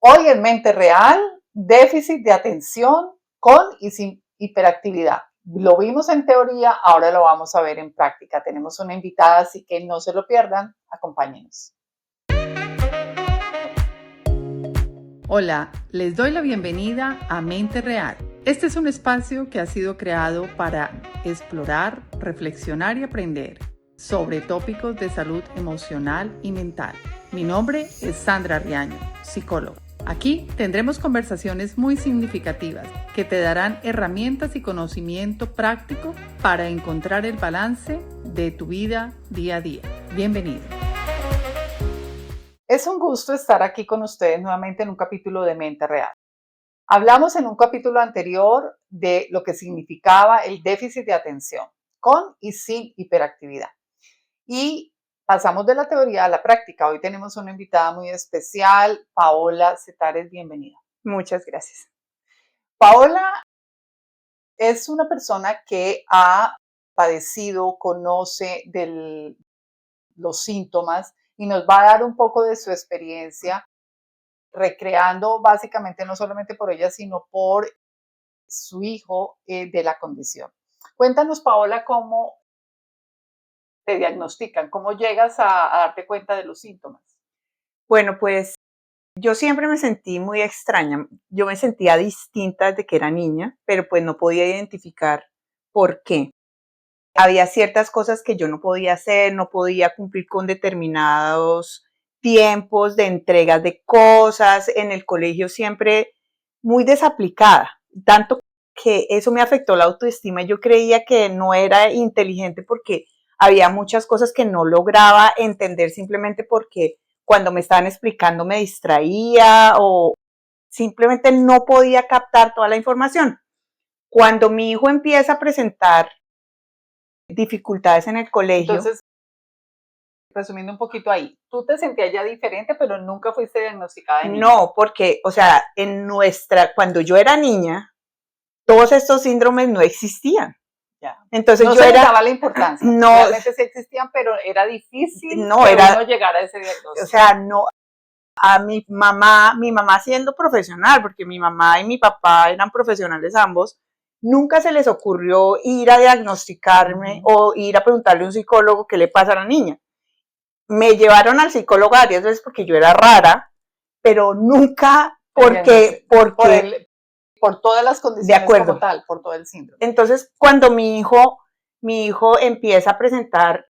Hoy en Mente Real, déficit de atención con y sin hiperactividad. Lo vimos en teoría, ahora lo vamos a ver en práctica. Tenemos una invitada, así que no se lo pierdan. Acompáñenos. Hola, les doy la bienvenida a Mente Real. Este es un espacio que ha sido creado para explorar, reflexionar y aprender sobre tópicos de salud emocional y mental. Mi nombre es Sandra Riaño, psicóloga. Aquí tendremos conversaciones muy significativas que te darán herramientas y conocimiento práctico para encontrar el balance de tu vida día a día. Bienvenido. Es un gusto estar aquí con ustedes nuevamente en un capítulo de Mente Real. Hablamos en un capítulo anterior de lo que significaba el déficit de atención con y sin hiperactividad. Y pasamos de la teoría a la práctica. Hoy tenemos una invitada muy especial, Paola Cetares, bienvenida. Muchas gracias. Paola es una persona que ha padecido, conoce los síntomas y nos va a dar un poco de su experiencia, recreando básicamente no solamente por ella, sino por su hijo de la condición. Cuéntanos, Paola, cómo te diagnostican, cómo llegas a darte cuenta de los síntomas. Bueno, pues yo siempre me sentí muy extraña. Yo me sentía distinta desde que era niña, pero pues no podía identificar por qué. Había ciertas cosas que yo no podía hacer, no podía cumplir con determinados tiempos de entregas de cosas. En el colegio siempre muy desaplicada, tanto que eso me afectó la autoestima. Yo creía que no era inteligente porque había muchas cosas que no lograba entender simplemente porque cuando me estaban explicando me distraía o simplemente no podía captar toda la información. Cuando mi hijo empieza a presentar dificultades en el colegio. Entonces, resumiendo un poquito ahí, tú te sentías ya diferente, pero nunca fuiste diagnosticada de niña. No, porque, o sea, cuando yo era niña, todos estos síndromes no existían. Ya. Entonces no yo se era, les daba la importancia. No, realmente sí existían, pero era difícil no, que era, uno llegara a ese diagnóstico. O sea, no, a mi mamá siendo profesional, porque mi mamá y mi papá eran profesionales ambos, nunca se les ocurrió ir a diagnosticarme o ir a preguntarle a un psicólogo qué le pasa a la niña. Me llevaron al psicólogo varias veces porque yo era rara, pero nunca por todas las condiciones como tal, por todo el síndrome. Entonces, cuando mi hijo empieza a presentar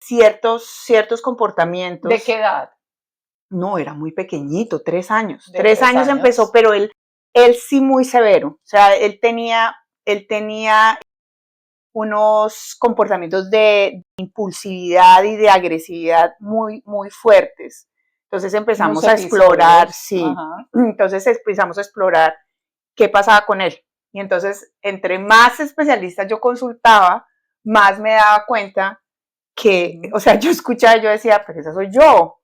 ciertos comportamientos. ¿De qué edad? No, era muy pequeñito, 3 años. 3 años empezó, pero él sí muy severo. O sea, él tenía unos comportamientos de impulsividad y de agresividad muy, muy fuertes. Entonces empezamos a explorar, sí. Ajá. Entonces empezamos a explorar qué pasaba con él. Y entonces, entre más especialistas yo consultaba, más me daba cuenta que, o sea, yo escuchaba, yo decía, pero esa soy yo.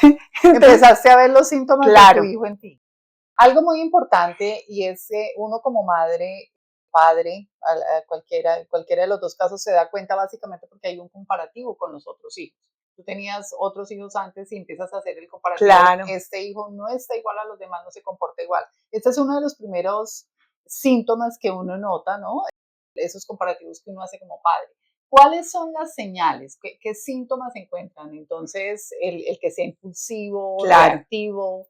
Entonces, empezaste a ver los síntomas de tu hijo en ti. Algo muy importante, y es uno como madre, padre, cualquiera de los dos casos se da cuenta básicamente porque hay un comparativo con los otros hijos. Tú tenías otros hijos antes y empiezas a hacer el comparativo. Claro. Este hijo no está igual a los demás, no se comporta igual. Este es uno de los primeros síntomas que uno nota, ¿no? Esos comparativos que uno hace como padre. ¿Cuáles son las señales? ¿Qué síntomas se encuentran? Entonces, el que sea impulsivo, claro, reactivo.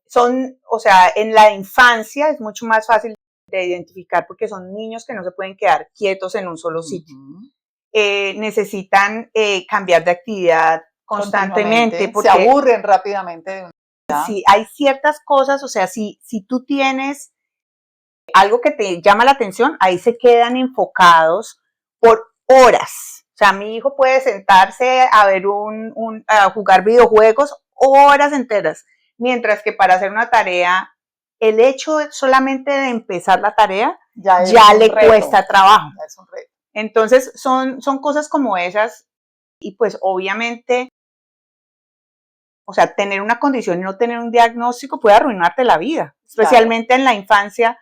O sea, en la infancia es mucho más fácil de identificar porque son niños que no se pueden quedar quietos en un solo sitio. Necesitan cambiar de actividad constantemente. Porque se aburren rápidamente. Sí, hay ciertas cosas, o sea, si tú tienes algo que te llama la atención, ahí se quedan enfocados por horas. O sea, mi hijo puede sentarse a ver a jugar videojuegos horas enteras, mientras que para hacer una tarea, el hecho solamente de empezar la tarea ya le cuesta trabajo. Es un reto. Entonces, son cosas como esas y pues obviamente, o sea, tener una condición y no tener un diagnóstico puede arruinarte la vida, especialmente en la infancia.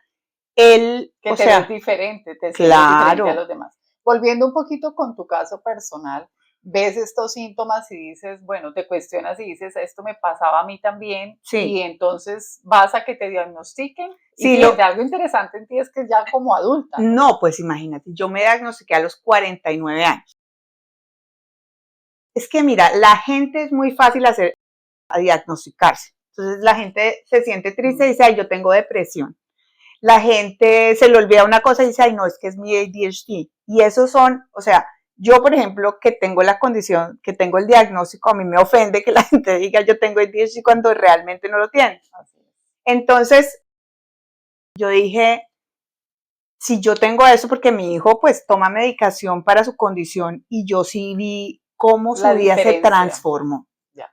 Que te ves diferente, te sientes diferente a los demás. Volviendo un poquito con tu caso personal, ves estos síntomas y dices, bueno, te cuestionas y dices, esto me pasaba a mí también, Sí. y entonces vas a que te diagnostiquen. Y Sí, fíjate, algo interesante en ti es que ya como adulta. No, pues imagínate, yo me diagnostiqué a los 49 años. Es que mira, la gente es muy fácil a diagnosticarse. Entonces la gente se siente triste y dice, ay, yo tengo depresión. La gente se le olvida una cosa y dice, ay, no, es que es mi ADHD. Y esos son, o sea, yo, por ejemplo, que tengo la condición, que tengo el diagnóstico, a mí me ofende que la gente diga yo tengo ADHD cuando realmente no lo tiene. Entonces, yo dije, si yo tengo eso, porque mi hijo pues toma medicación para su condición y yo sí vi cómo su vida se transformó. Ya.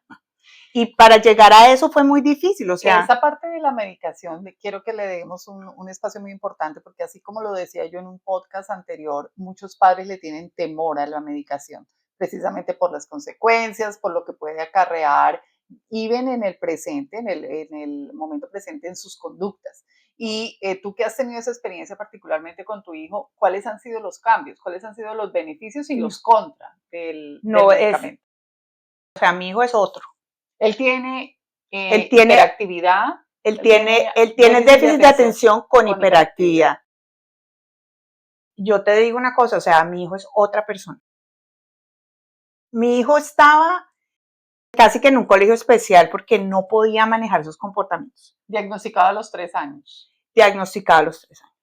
Y para llegar a eso fue muy difícil, o sea. Esa parte de la medicación, quiero que le demos un espacio muy importante, porque así como lo decía yo en un podcast anterior, muchos padres le tienen temor a la medicación, precisamente por las consecuencias, por lo que puede acarrear, y ven en el presente, en el momento presente, en sus conductas. Y tú que has tenido esa experiencia particularmente con tu hijo, ¿cuáles han sido los cambios? ¿Cuáles han sido los beneficios y los contras del medicamento? O sea, mi hijo es otro. Él tiene hiperactividad. Él tiene déficit de atención con hiperactividad. Yo te digo una cosa, o sea, mi hijo es otra persona. Mi hijo estaba casi que en un colegio especial porque no podía manejar sus comportamientos. Diagnosticado a los 3 años. Diagnosticado a los 3 años.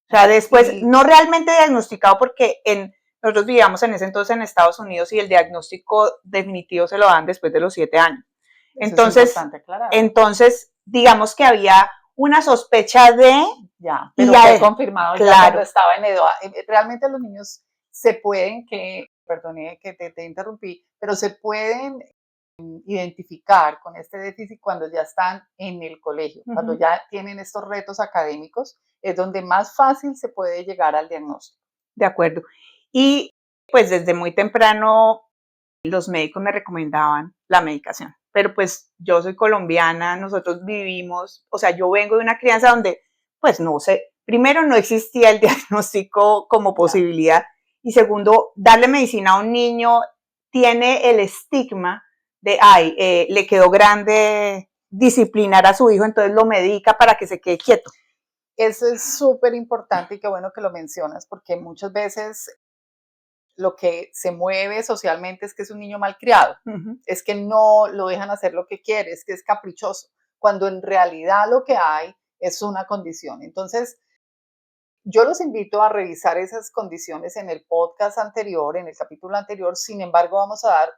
O sea, después, sí. No realmente diagnosticado porque nosotros vivíamos en ese entonces en Estados Unidos y el diagnóstico definitivo se lo dan después de los 7 años. Entonces, digamos que había una sospecha de. Ya, pero fue confirmado ya cuando estaba en edad. Realmente los niños se pueden perdone que te interrumpí, pero se pueden identificar con este déficit cuando ya están en el colegio, cuando ya tienen estos retos académicos, es donde más fácil se puede llegar al diagnóstico. De acuerdo. Y pues desde muy temprano los médicos me recomendaban la medicación, pero pues yo soy colombiana, nosotros vivimos, o sea, yo vengo de una crianza donde pues no sé, primero no existía el diagnóstico como posibilidad y segundo, darle medicina a un niño tiene el estigma de, ay, le quedó grande disciplinar a su hijo, entonces lo medica para que se quede quieto. Eso es súper importante y qué bueno que lo mencionas, porque muchas veces lo que se mueve socialmente es que es un niño malcriado, es que no lo dejan hacer lo que quiere, es que es caprichoso, cuando en realidad lo que hay es una condición. Entonces, yo los invito a revisar esas condiciones en el podcast anterior, en el capítulo anterior. Sin embargo, vamos a dar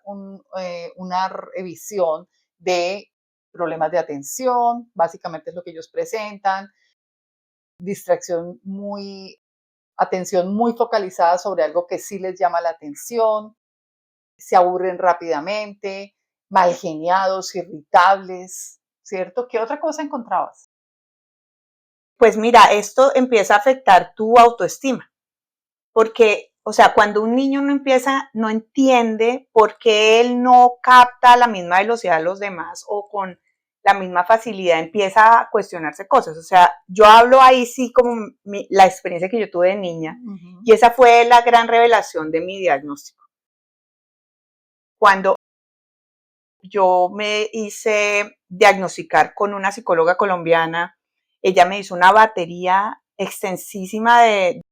una revisión de problemas de atención, básicamente es lo que ellos presentan, atención muy focalizada sobre algo que sí les llama la atención, se aburren rápidamente, malgeniados, irritables, ¿cierto? ¿Qué otra cosa encontrabas? Pues mira, esto empieza a afectar tu autoestima, porque, o sea, cuando un niño no entiende por qué él no capta a la misma velocidad de los demás o con la misma facilidad, empieza a cuestionarse cosas. O sea, yo hablo ahí sí como la experiencia que yo tuve de niña y esa fue la gran revelación de mi diagnóstico. Cuando yo me hice diagnosticar con una psicóloga colombiana, ella me hizo una batería extensísima de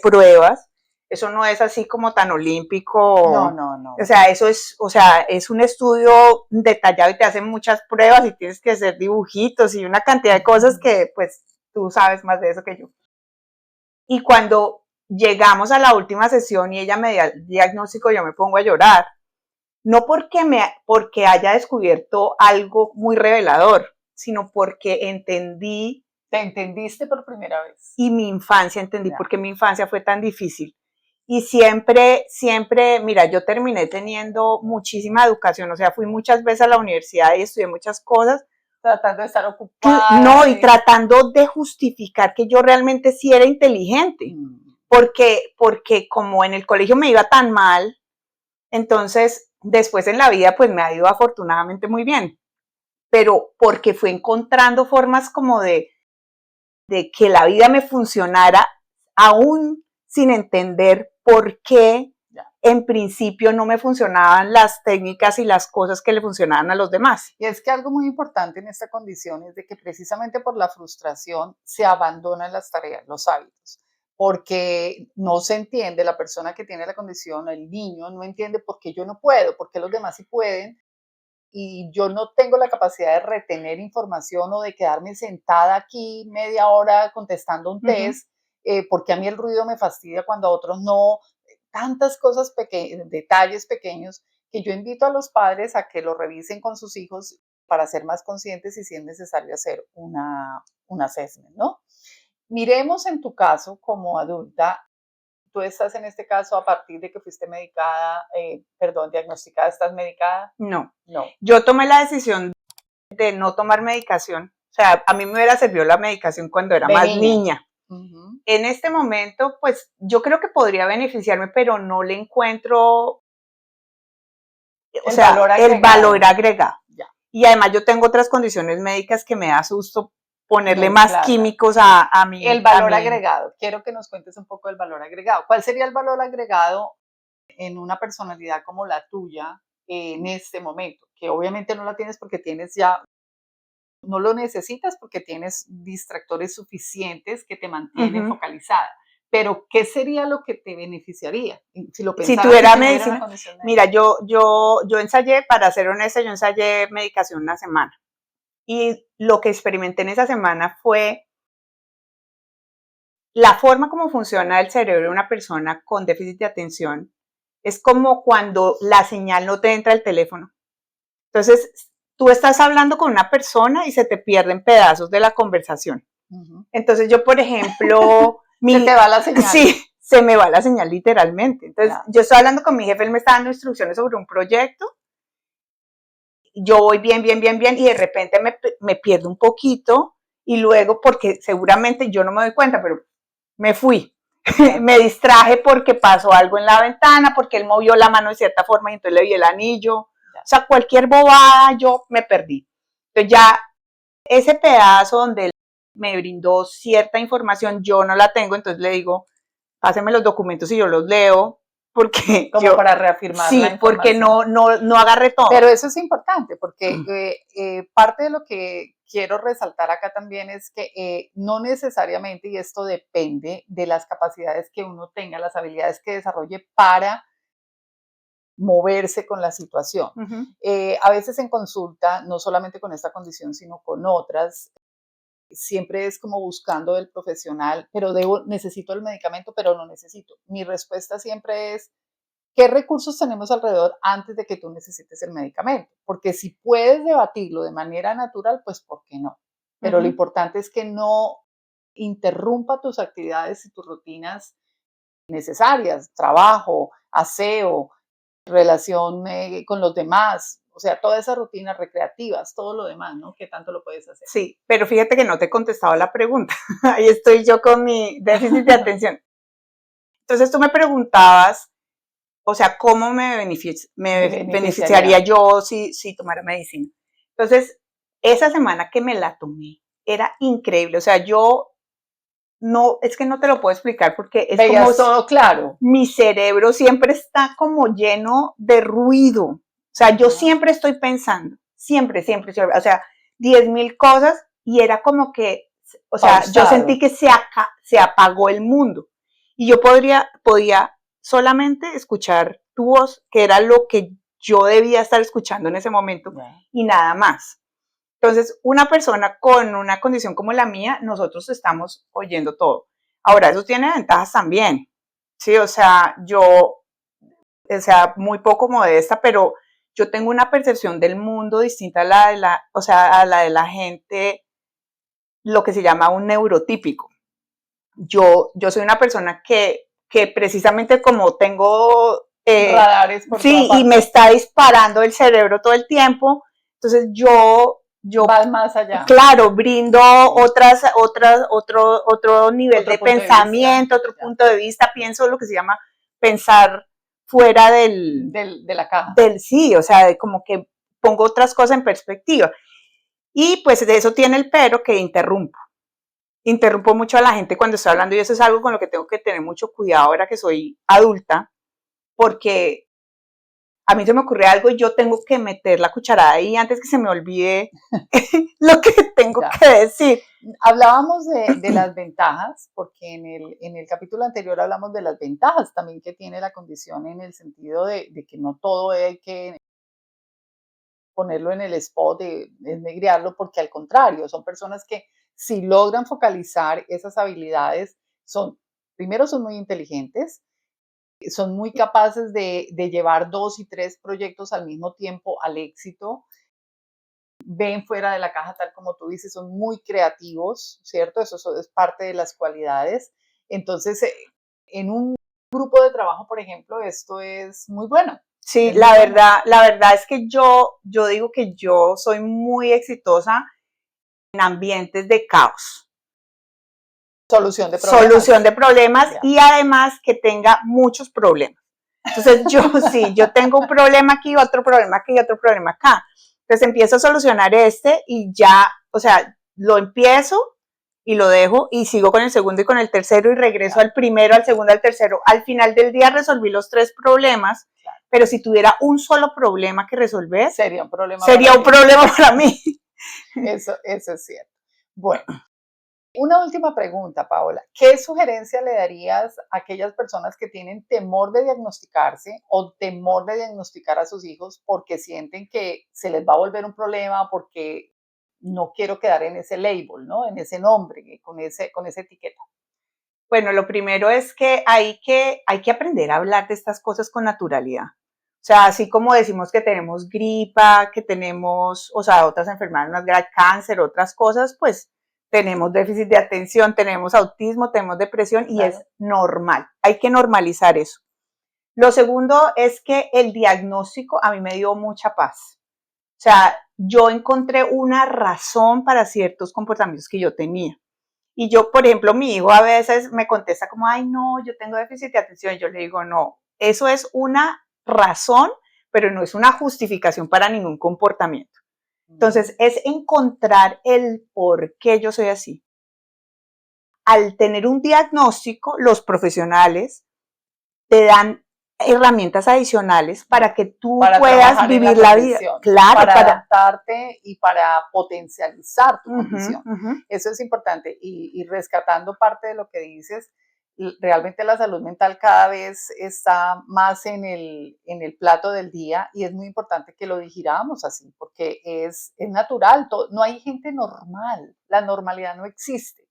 pruebas. Eso no es así como tan olímpico. No. O sea, es un estudio detallado y te hacen muchas pruebas y tienes que hacer dibujitos y una cantidad de cosas que pues tú sabes más de eso que yo. Y cuando llegamos a la última sesión y ella me dio el diagnóstico, yo me pongo a llorar. No porque haya descubierto algo muy revelador, sino porque entendí. ¿Te entendiste por primera vez? Y mi infancia entendí porque mi infancia fue tan difícil. Y siempre, mira, yo terminé teniendo muchísima educación, o sea, fui muchas veces a la universidad y estudié muchas cosas. Tratando de estar ocupada. No, y tratando de justificar que yo realmente sí era inteligente. Porque como en el colegio me iba tan mal, entonces después en la vida pues me ha ido afortunadamente muy bien. Pero porque fui encontrando formas como de que la vida me funcionara aún sin entender por qué en principio no me funcionaban las técnicas y las cosas que le funcionaban a los demás. Y es que algo muy importante en esta condición es de que precisamente por la frustración se abandonan las tareas, los hábitos, porque no se entiende, la persona que tiene la condición, el niño, no entiende por qué yo no puedo, por qué los demás sí pueden, y yo no tengo la capacidad de retener información o de quedarme sentada aquí media hora contestando un test, porque a mí el ruido me fastidia cuando a otros no, tantas cosas pequeñas, detalles pequeños, que yo invito a los padres a que lo revisen con sus hijos para ser más conscientes y si es necesario hacer un assessment, ¿no? Miremos en tu caso como adulta, tú estás en este caso a partir de que fuiste medicada, diagnosticada, ¿estás medicada? No. No. Yo tomé la decisión de no tomar medicación. O sea, a mí me hubiera servido la medicación cuando era más niña. En este momento, pues yo creo que podría beneficiarme, pero no le encuentro, el valor agregado. Ya. Y además yo tengo otras condiciones médicas que me da susto ponerle más químicos a mi... El valor agregado. Quiero que nos cuentes un poco del valor agregado. ¿Cuál sería el valor agregado en una personalidad como la tuya en este momento? Que obviamente no la tienes porque tienes ya, no lo necesitas porque tienes distractores suficientes que te mantienen focalizada. Pero, ¿qué sería lo que te beneficiaría? Si tuviera medicina. Mira, yo ensayé, para ser honesta, yo ensayé medicación una semana. Y lo que experimenté en esa semana fue la forma como funciona el cerebro de una persona con déficit de atención. Es como cuando la señal no te entra al teléfono. Entonces, tú estás hablando con una persona y se te pierden pedazos de la conversación. Entonces, yo, por ejemplo... se te va la señal. Sí, se me va la señal literalmente. Entonces, yo estoy hablando con mi jefe, él me está dando instrucciones sobre un proyecto. Yo voy bien, y de repente me pierdo un poquito y luego, porque seguramente yo no me doy cuenta, pero me fui. Me distraje porque pasó algo en la ventana, porque él movió la mano de cierta forma y entonces le vi el anillo. O sea, cualquier bobada, yo me perdí. Entonces ya ese pedazo donde él me brindó cierta información, yo no la tengo, entonces le digo, páseme los documentos y yo los leo, porque como para reafirmar la información. Porque no agarré todo. Pero eso es importante, porque parte de lo que quiero resaltar acá también es que no necesariamente, y esto depende de las capacidades que uno tenga, las habilidades que desarrolle para moverse con la situación. A veces en consulta, no solamente con esta condición, sino con otras, siempre es como buscando el profesional, pero necesito el medicamento, pero no necesito. Mi respuesta siempre es, ¿qué recursos tenemos alrededor antes de que tú necesites el medicamento? Porque si puedes debatirlo de manera natural, pues ¿por qué no? Pero lo importante es que no interrumpa tus actividades y tus rutinas necesarias, trabajo, aseo, relación con los demás, o sea, todas esas rutinas recreativas, todo lo demás, ¿no? ¿Qué tanto lo puedes hacer? Sí, pero fíjate que no te he contestado la pregunta. Ahí estoy yo con mi déficit de atención. Entonces tú me preguntabas, o sea, ¿cómo me beneficiaría yo si tomara medicina? Entonces, esa semana que me la tomé, era increíble. O sea, es que no te lo puedo explicar porque es como todo claro. Mi cerebro siempre está como lleno de ruido. O sea, yo siempre estoy pensando, siempre. O sea, 10,000 cosas y era como que, o sea, yo sentí que se apagó el mundo. Y yo podía solamente escuchar tu voz, que era lo que yo debía estar escuchando en ese momento, y nada más. Entonces, una persona con una condición como la mía, nosotros estamos oyendo todo. Ahora, eso tiene ventajas también. Sí, o sea, muy poco modesta, pero yo tengo una percepción del mundo distinta a la de la gente, lo que se llama un neurotípico. Yo soy una persona que precisamente como tengo radares por sí, y me está disparando el cerebro todo el tiempo, entonces yo vas más allá. Claro, brindo otro nivel de pensamiento, otro punto de vista, pienso lo que se llama pensar fuera de la caja. Sí, o sea, como que pongo otras cosas en perspectiva. Y pues de eso tiene el pero que interrumpo mucho a la gente cuando estoy hablando y eso es algo con lo que tengo que tener mucho cuidado ahora que soy adulta, porque a mí se me ocurre algo y yo tengo que meter la cucharada ahí antes que se me olvide lo que tengo que decir. Hablábamos de las ventajas, porque en el capítulo anterior hablamos de las ventajas también que tiene la condición en el sentido de que no todo hay que ponerlo en el spot, de desnegriarlo, porque al contrario, son personas que si logran focalizar esas habilidades, primero son muy inteligentes, son muy capaces de llevar 2 y 3 proyectos al mismo tiempo al éxito, ven fuera de la caja, tal como tú dices, son muy creativos, ¿cierto? Eso es parte de las cualidades. Entonces, en un grupo de trabajo, por ejemplo, esto es muy bueno. Sí, la verdad es que yo digo que yo soy muy exitosa en ambientes de caos. Solución de problemas. Solución de problemas y además que tenga muchos problemas. Entonces yo tengo un problema aquí, otro problema aquí, otro problema acá. Entonces empiezo a solucionar y ya, o sea, lo empiezo y lo dejo y sigo con el segundo y con el tercero y regreso al primero, al segundo, al tercero. Al final del día resolví los 3 problemas, pero si tuviera un solo problema que resolver, sería un problema para mí. Eso es cierto. Bueno, una última pregunta, Paola. ¿Qué sugerencia le darías a aquellas personas que tienen temor de diagnosticarse o temor de diagnosticar a sus hijos porque sienten que se les va a volver un problema, porque no quiero quedar en ese label, ¿no? En ese nombre, con esa etiqueta? Bueno, lo primero es que hay que aprender a hablar de estas cosas con naturalidad. O sea, así como decimos que tenemos gripa, que tenemos, o sea, otras enfermedades más graves, cáncer, otras cosas, pues tenemos déficit de atención, tenemos autismo, tenemos depresión y es normal. Hay que normalizar eso. Lo segundo es que el diagnóstico a mí me dio mucha paz. O sea, yo encontré una razón para ciertos comportamientos que yo tenía. Y yo, por ejemplo, mi hijo a veces me contesta como, ay, no, yo tengo déficit de atención. Y yo le digo, no, eso es una razón, pero no es una justificación para ningún comportamiento. Entonces, es encontrar el por qué yo soy así. Al tener un diagnóstico, los profesionales te dan herramientas adicionales para que tú puedas vivir la vida. Claro, para adaptarte y para potencializar tu condición. Eso es importante. Y rescatando parte de lo que dices, realmente la salud mental cada vez está más en el plato del día y es muy importante que lo digiramos así, porque es natural. No hay gente normal. La normalidad no existe.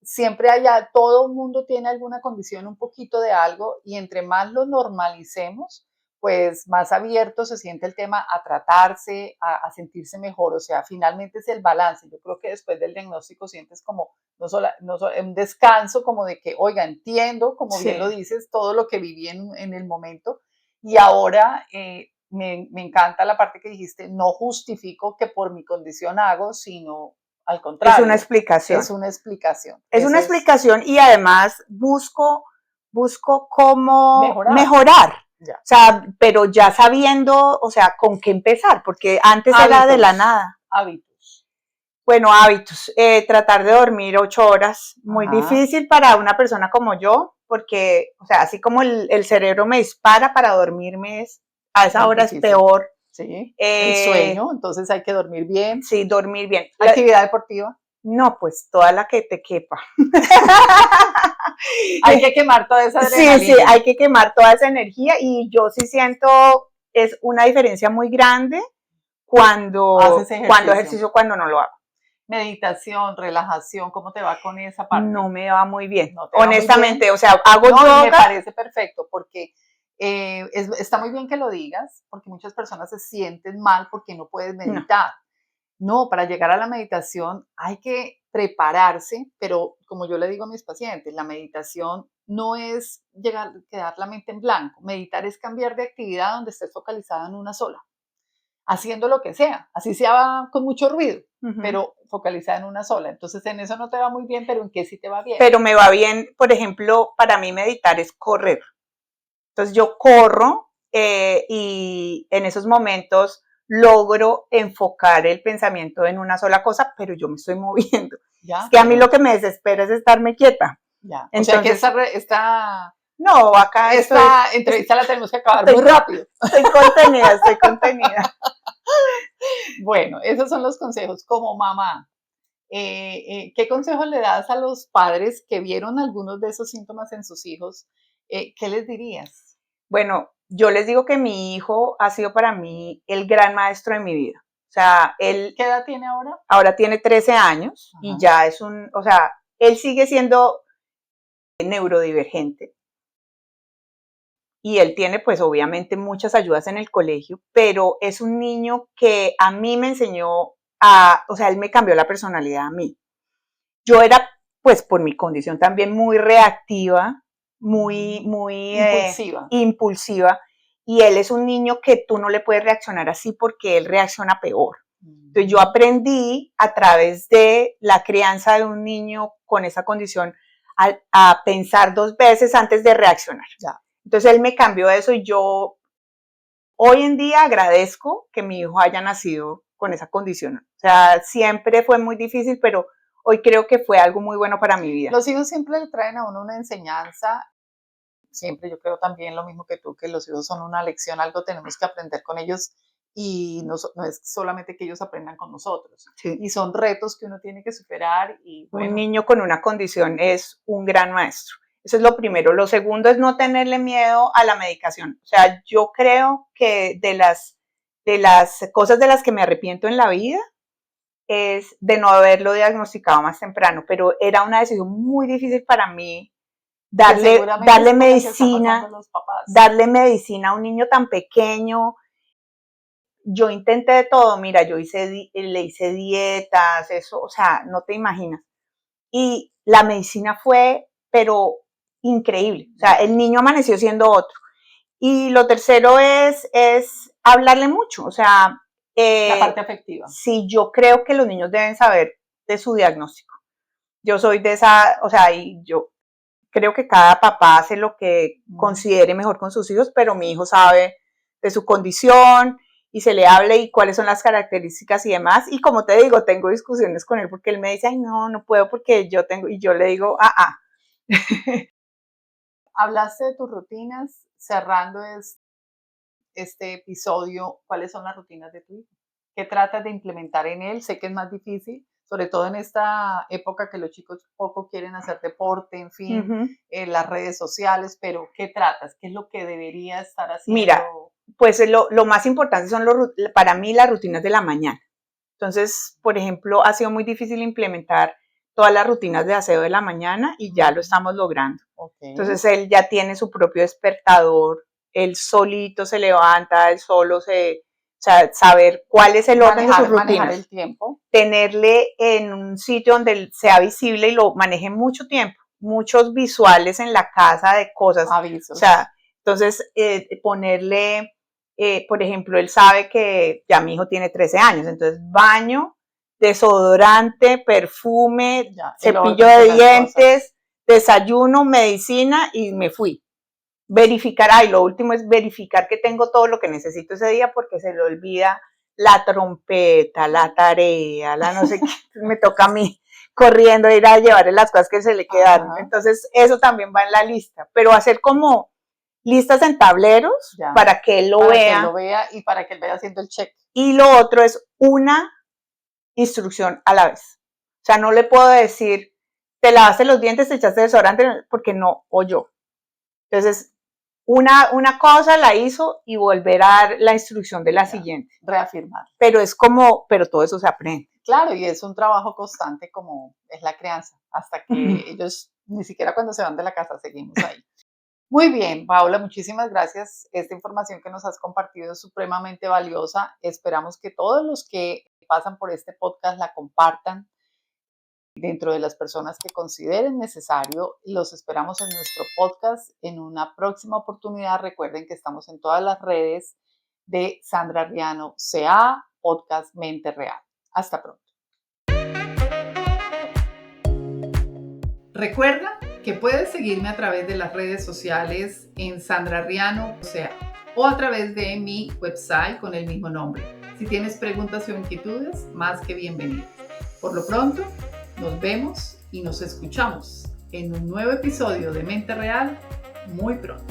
Siempre todo el mundo tiene alguna condición, un poquito de algo, y entre más lo normalicemos, pues más abierto se siente el tema a tratarse, a sentirse mejor. O sea, finalmente es el balance. Yo creo que después del diagnóstico sientes como un descanso, como de que, oiga, entiendo, como bien lo dices, todo lo que viví en el momento, y ahora me encanta la parte que dijiste, no justifico que por mi condición hago, sino al contrario. Es una explicación. Es una explicación. Es una explicación y además busco cómo mejorar. O sea, pero ya sabiendo, o sea, con qué empezar, porque antes era de la nada. Hábitos. Bueno, hábitos. Tratar de dormir 8 horas. Muy difícil para una persona como yo, porque, o sea, así como el cerebro me dispara para dormirme, a esa hora es peor. Sí, el sueño, entonces hay que dormir bien. Sí, dormir bien. ¿Actividad deportiva? No, pues toda la que te quepa. Hay que quemar toda esa adrenalina. Sí, hay que quemar toda esa energía y yo sí siento es una diferencia muy grande cuando ejercicio, cuando no lo hago. Meditación, relajación, ¿cómo te va con esa parte? No me va muy bien, honestamente, muy bien. O sea, hago yoga. Me parece perfecto porque está muy bien que lo digas, porque muchas personas se sienten mal porque no puedes meditar. No, para llegar a la meditación hay que prepararse, pero como yo le digo a mis pacientes, la meditación no es quedar la mente en blanco. Meditar es cambiar de actividad donde estés focalizada en una sola, haciendo lo que sea, así sea con mucho ruido, pero focalizada en una sola. Entonces en eso no te va muy bien, pero ¿en qué sí te va bien? Pero me va bien, por ejemplo, para mí meditar es correr. Entonces yo corro y en esos momentos logro enfocar el pensamiento en una sola cosa, pero yo me estoy moviendo. Es que a mí lo que me desespera es estarme quieta. Ya. Entonces, o sea que esta No, acá Esta entrevista la tenemos que acabar muy rápido. Estoy contenida. Bueno, esos son los consejos como mamá. ¿Qué consejos le das a los padres que vieron algunos de esos síntomas en sus hijos? ¿Qué les dirías? Bueno, yo les digo que mi hijo ha sido para mí el gran maestro de mi vida. O sea, él... ¿Qué edad tiene ahora? Ahora tiene 13 años. Ajá. Y ya es o sea, él sigue siendo neurodivergente. Y él tiene, pues, obviamente muchas ayudas en el colegio, pero es un niño que a mí me enseñó o sea, él me cambió la personalidad a mí. Yo era, pues, por mi condición también muy reactiva, muy impulsiva, y él es un niño que tú no le puedes reaccionar así porque él reacciona peor. Entonces yo aprendí a través de la crianza de un niño con esa condición a pensar 2 veces antes de reaccionar. Ya. Entonces él me cambió eso y yo hoy en día agradezco que mi hijo haya nacido con esa condición. O sea, siempre fue muy difícil, pero hoy creo que fue algo muy bueno para mi vida. Los hijos siempre le traen a uno una enseñanza. Siempre yo creo también lo mismo que tú, que los hijos son una lección, algo tenemos que aprender con ellos y no es solamente que ellos aprendan con nosotros. Sí. Y son retos que uno tiene que superar. Y bueno. Un niño con una condición es un gran maestro. Eso es lo primero. Lo segundo es no tenerle miedo a la medicación. O sea, yo creo que de las cosas de las que me arrepiento en la vida es de no haberlo diagnosticado más temprano, pero era una decisión muy difícil para mí darle medicina a un niño tan pequeño. Yo intenté de todo, mira, le hice dietas, eso, o sea, no te imaginas. Y la medicina fue, pero increíble. O sea, el niño amaneció siendo otro. Y lo tercero es hablarle mucho. O sea, la parte afectiva. Sí, yo creo que los niños deben saber de su diagnóstico. Yo soy de esa, o sea, y yo creo que cada papá hace lo que considere mejor con sus hijos, pero mi hijo sabe de su condición y se le habla y cuáles son las características y demás. Y como te digo, tengo discusiones con él porque él me dice, ay, no puedo porque yo tengo, y yo le digo, Hablaste de tus rutinas, cerrando este episodio, ¿cuáles son las rutinas de tu hijo? ¿Qué tratas de implementar en él? Sé que es más difícil, sobre todo en esta época que los chicos poco quieren hacer deporte, en fin, las redes sociales, pero ¿qué tratas? ¿Qué es lo que debería estar haciendo? Mira, pues lo más importante son para mí las rutinas de la mañana. Entonces, por ejemplo, ha sido muy difícil implementar todas las rutinas de aseo de la mañana y ya lo estamos logrando. Okay. Entonces, él ya tiene su propio despertador, él solito se levanta, él solo o sea, saber cuál es el orden de sus rutinas. Manejar el tiempo. Tenerle en un sitio donde sea visible y lo maneje mucho tiempo. Muchos visuales en la casa de cosas. Avisos. O sea, entonces ponerle, por ejemplo, él sabe que ya mi hijo tiene 13 años, entonces baño, desodorante, perfume, cepillo de dientes, desayuno, medicina y me fui. Verificar, lo último es verificar que tengo todo lo que necesito ese día porque se le olvida la trompeta, la tarea, la no sé qué, me toca a mí corriendo ir a llevarle las cosas que se le quedaron. Ajá. Entonces eso también va en la lista, pero hacer como listas en tableros para que él lo vea. Que él lo vea y para que él vaya haciendo el check. Y lo otro es una instrucción a la vez. O sea, no le puedo decir, te lavaste los dientes, te echaste desodorante, porque no, o yo. Entonces, una cosa la hizo y volver a dar la instrucción de la siguiente. Reafirmar. Pero pero todo eso se aprende. Claro, y es un trabajo constante como es la crianza, hasta que ellos, ni siquiera cuando se van de la casa, seguimos ahí. Muy bien, Paola, muchísimas gracias. Esta información que nos has compartido es supremamente valiosa. Esperamos que todos los que pasan por este podcast la compartan dentro de las personas que consideren necesario. Los esperamos en nuestro podcast en una próxima oportunidad. Recuerden que estamos en todas las redes de Sandra Riano CA, Podcast Mente Real. Hasta pronto. Recuerda que puedes seguirme a través de las redes sociales en Sandra Riano CA o a través de mi website con el mismo nombre. Si tienes preguntas o inquietudes, más que bienvenidas. Por lo pronto, nos vemos y nos escuchamos en un nuevo episodio de Mente Real muy pronto.